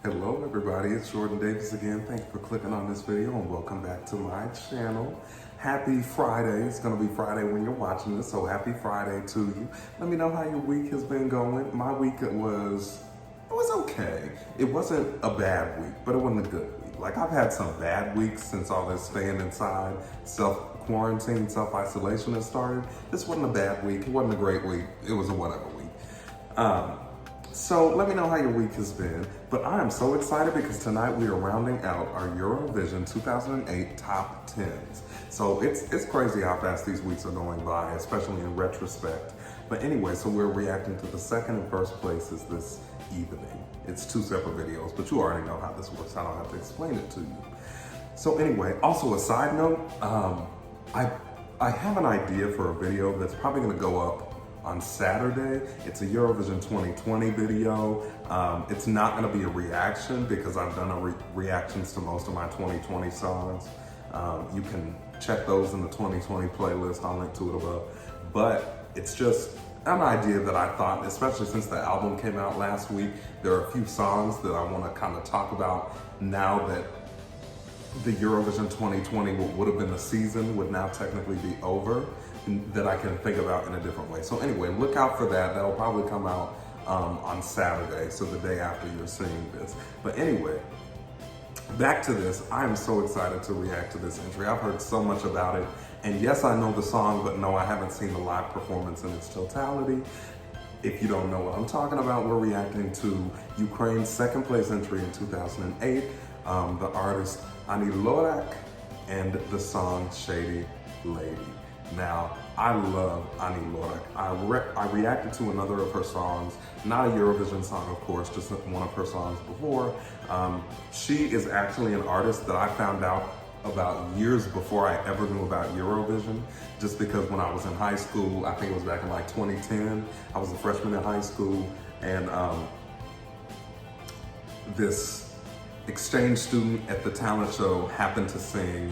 Hello everybody, it's Jordan Davis again. Thank you for clicking on this video and welcome back to my channel. Happy Friday. It's gonna be Friday when you're watching this, so happy Friday to you. Let me know how your week has been going. My week it was okay. It wasn't a bad week, but it wasn't a good week. Like I've had some bad weeks since all this staying inside, self-quarantine, self-isolation has started. This wasn't a bad week, it wasn't a great week, it was a whatever week. So let me know how your week has been. But I am so excited because tonight we are rounding out our Eurovision 2008 top 10s. So it's crazy how fast these weeks are going by, especially in retrospect. But anyway, so we're reacting to the second and first places this evening. It's two separate videos, but you already know how this works. I don't have to explain it to you. So anyway, also a side note, I have an idea for a video that's probably gonna go up on Saturday. It's a Eurovision 2020 video. It's not gonna be a reaction because I've done reactions to most of my 2020 songs. You can check those in the 2020 playlist, I'll link to it above. But it's just an idea that I thought, especially since the album came out last week, there are a few songs that I wanna kind of talk about now that the Eurovision 2020 would have been the season, would now technically be over, that I can think about in a different way. So anyway, look out for that. That'll probably come out on Saturday, so the day after you're seeing this. But anyway, back to this. I am so excited to react to this entry. I've heard so much about it. And yes, I know the song, but no, I haven't seen the live performance in its totality. If you don't know what I'm talking about, we're reacting to Ukraine's second place entry in 2008, the artist Ani Lorak, and the song Shady Lady. Now, I love Ani Lorak. I reacted to another of her songs, not a Eurovision song, of course, just one of her songs before. She is actually an artist that I found out about years before I ever knew about Eurovision, just because when I was in high school, I think it was back in like 2010, I was a freshman in high school, and this exchange student at the talent show happened to sing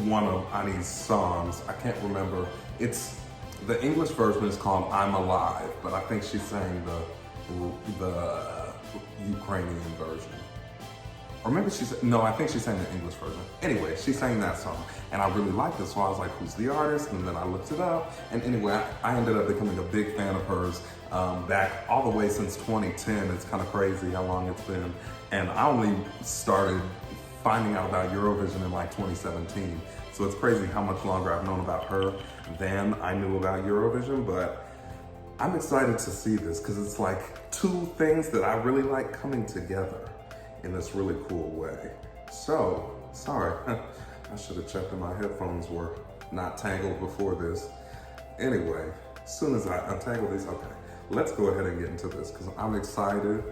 one of Ani's songs. I can't remember. The English version is called I'm Alive, but I think she sang the Ukrainian version. Or maybe no, I think she sang the English version. Anyway, she sang that song, and I really liked it, so I was like, who's the artist? And then I looked it up, and anyway, I ended up becoming a big fan of hers back all the way since 2010. It's kind of crazy how long it's been, and I only started finding out about Eurovision in like 2017. So it's crazy how much longer I've known about her than I knew about Eurovision, but I'm excited to see this because it's like two things that I really like coming together in this really cool way. So, sorry, I should have checked that my headphones were not tangled before this. Anyway, as soon as I untangle these, okay, let's go ahead and get into this because I'm excited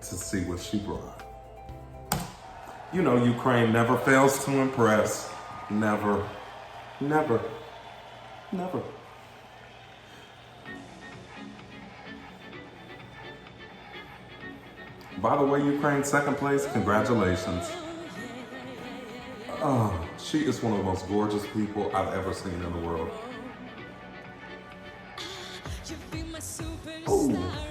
to see what she brought. You know, Ukraine never fails to impress. Never, never, never. By the way, Ukraine, second place, congratulations. Oh, she is one of the most gorgeous people I've ever seen in the world. Oh.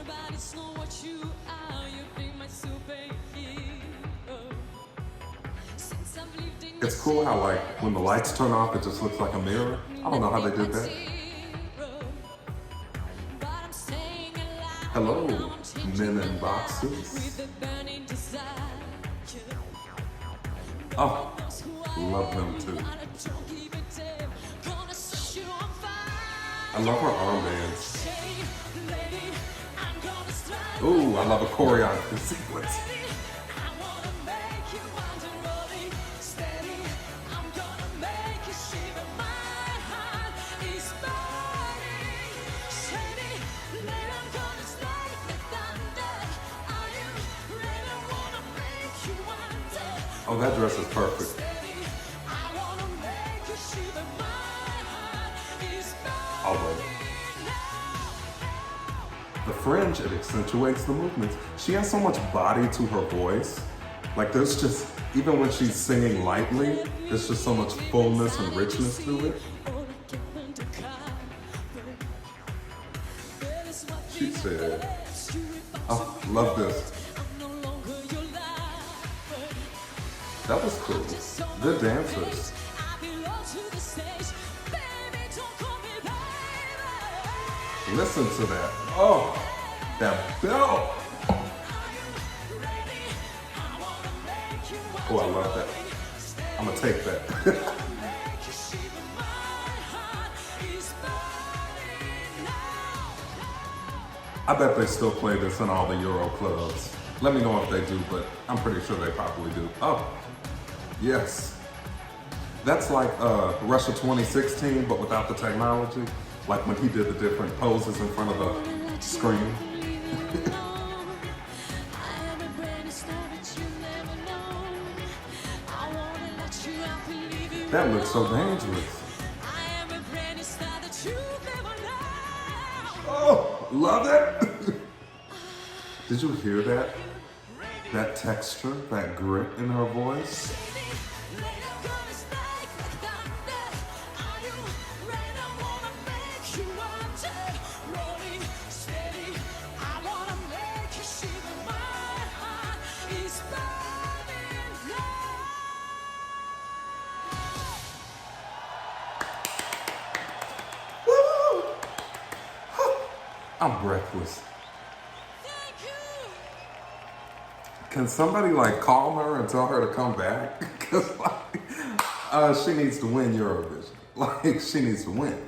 It's cool how like when the lights turn off, it just looks like a mirror. I don't know how they did that. Hello, men in boxes. Oh, love them too. I love her armbands. Ooh, I love a choreography sequence. Oh, that dress is perfect. Although the fringe, it accentuates the movements. She has so much body to her voice. Like there's just, even when she's singing lightly, there's just so much fullness and richness to it. She said, oh, love this. That was cool. Good dancers. Listen to that. Oh, that belt. Oh, I love that. I'm gonna take that. I bet they still play this in all the Euro clubs. Let me know if they do, but I'm pretty sure they probably do. Oh, yes. That's like Russia 2016, but without the technology. Like when he did the different poses in front of the screen. That looks so dangerous. Oh, love it. Did you hear that? That texture, that grit in her voice? I'm breathless. Can somebody like call her and tell her to come back? Because she needs to win Eurovision. Like she needs to win.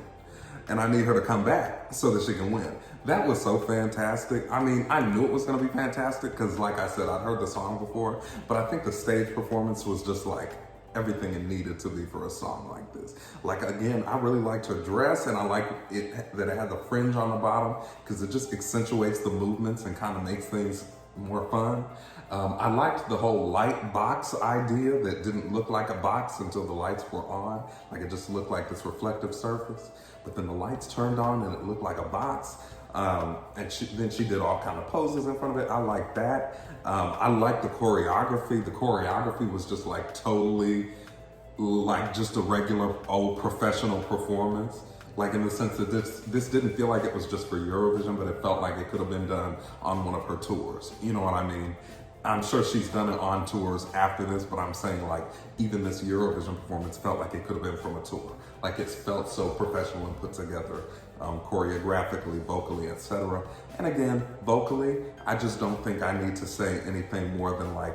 And I need her to come back so that she can win. That was so fantastic. I mean, I knew it was gonna be fantastic because like I said, I'd heard the song before, but I think the stage performance was just like everything it needed to be for a song like this. Like again, I really liked her dress and I like it that it had the fringe on the bottom because it just accentuates the movements and kind of makes things more fun. I liked the whole light box idea that didn't look like a box until the lights were on. Like it just looked like this reflective surface, but then the lights turned on and it looked like a box. And then she did all kind of poses in front of it. I like that. I like the choreography. The choreography was just like totally like just a regular old professional performance. Like in the sense that this didn't feel like it was just for Eurovision, but it felt like it could have been done on one of her tours. You know what I mean? I'm sure she's done it on tours after this, but I'm saying like even this Eurovision performance felt like it could have been from a tour. Like it felt so professional and put together choreographically, vocally, etc. And again, vocally, I just don't think I need to say anything more than like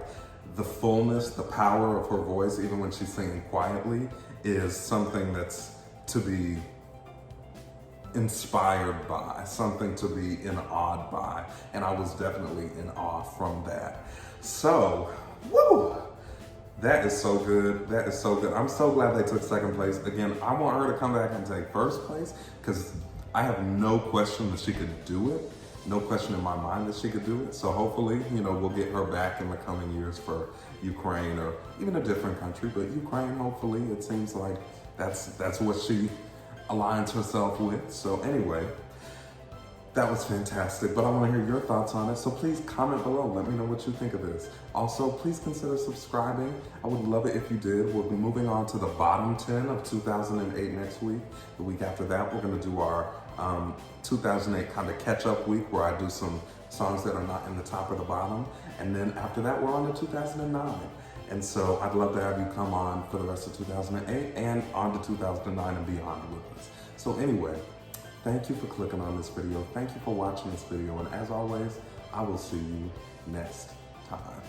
the fullness, the power of her voice, even when she's singing quietly, is something that's to be inspired by, something to be awed by. And I was definitely in awe from that. So, woo! That is so good. That is so good. I'm so glad they took second place. Again, I want her to come back and take first place because I have no question that she could do it. No question in my mind that she could do it. So hopefully, you know, we'll get her back in the coming years for Ukraine or even a different country. But Ukraine, hopefully, it seems like that's what she aligns herself with. So anyway, that was fantastic, but I want to hear your thoughts on it. So please comment below. Let me know what you think of this. Also, please consider subscribing. I would love it if you did. We'll be moving on to the bottom 10 of 2008 next week. The week after that, we're going to do our 2008 kind of catch-up week where I do some songs that are not in the top or the bottom. And then after that, we're on to 2009. And so I'd love to have you come on for the rest of 2008 and on to 2009 and beyond with us. So anyway, thank you for clicking on this video. Thank you for watching this video. And as always, I will see you next time.